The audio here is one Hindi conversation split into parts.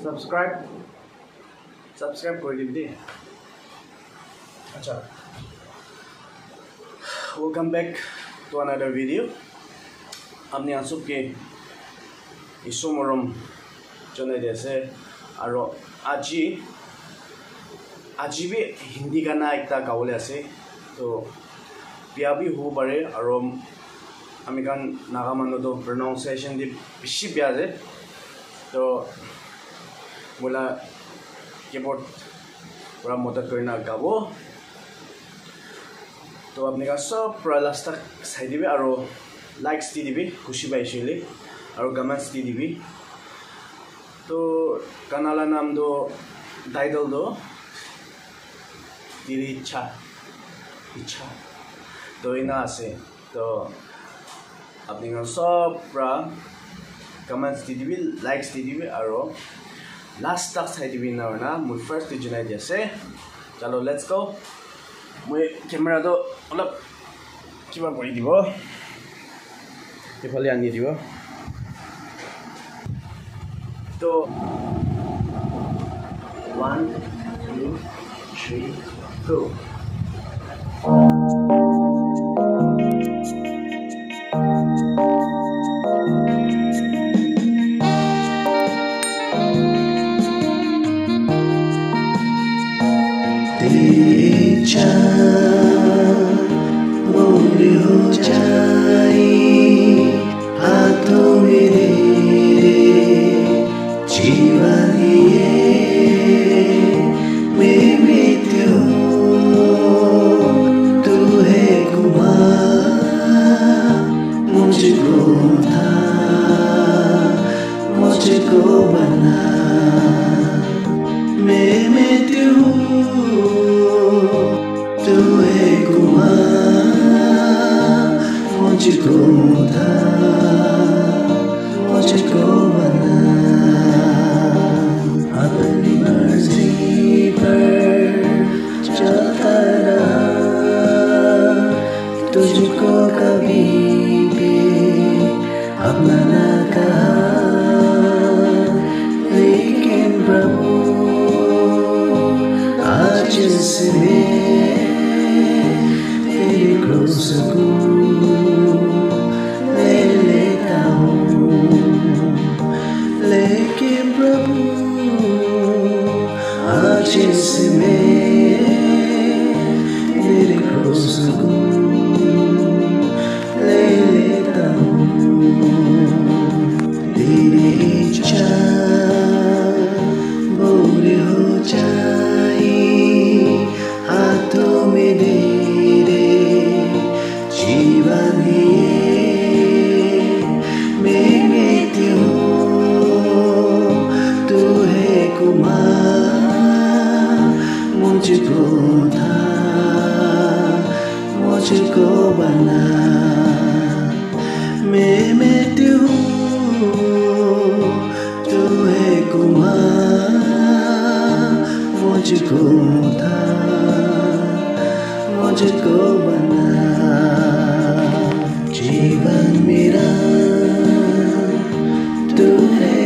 subscribe कर दीजिए। अच्छा, welcome back to another video। आपने आंसू के इशू मरम चने जैसे और आज भी हिंदी गाना एक ता गावले आसे तो बिया भी हो बारे और अमेरिकन नागा मानो तो प्रोनाउंसिएशन दी बिशी बिया जे तो बोला कीबोर्ड पूरा मदद करना गावो तो आपने का सब पूरा लास्ट तक साइड दिबे और लाइक्स दी दिबे खुशी पाइसिले और कमेंट्स दी दिबे तो गाना नाम दो टाइटल दो तेरी इच्छा तो इना आसे तो आपने का सब पूरा कमेंट्स दी दिबे लाइक्स दी दिबे और लास्ट तक साइड दिबे ना मुझे फर्स्ट जुलाई जैसे चलो लेट्स गो मैं कैमरा तो अलग किबा কৰি দিব इफाले आनी দিব तो 1 2 3 go मोरी हो जाए हाथों मेरे जीवन ये मैं मृत्यु तू है घुमा मुझको बना मैं मृत्यु तू है घुमा मुझको बना अपनी मर्जी पर चलता रहा तुझको कभी भी अपना न कहा लेकिन प्रभु आज इसमें तेरी क्रूस को ले लेता हूँ लेकिन प्रभु आज इसमें तेरी क्रूस को ले लेता हूँ तेरी इच्छा पूरी हो जाए हाथों में तेरे जीवन मैं मृत्यु तू है घुमा मुझको बना मैं मृत्यु तू है घुमा मुझको बना जीवन मेरा तू है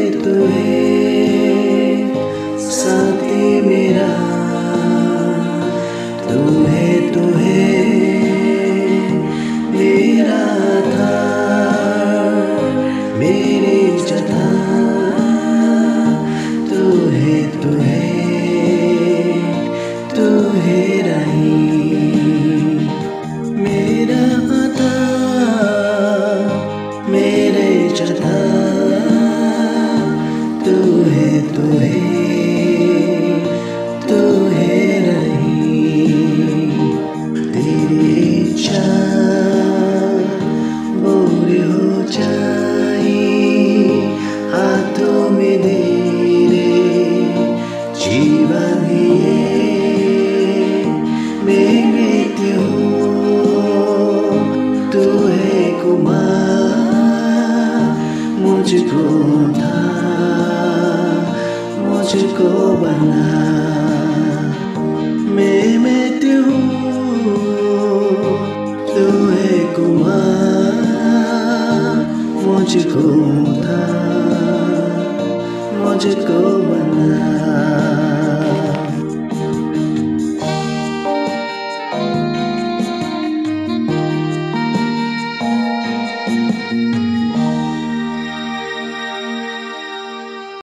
साथी मेरा तू है मेरा था मेरी जता तू है रही मेरा था मेरे जता तू है रही तेरी इच्छा पूरी हो जाए हाथों में तेरे जीवन मैं मृत्यु तू है घुमा मुझको बना मैं मृत्यु तू है घुमा मुझको मुझको बना।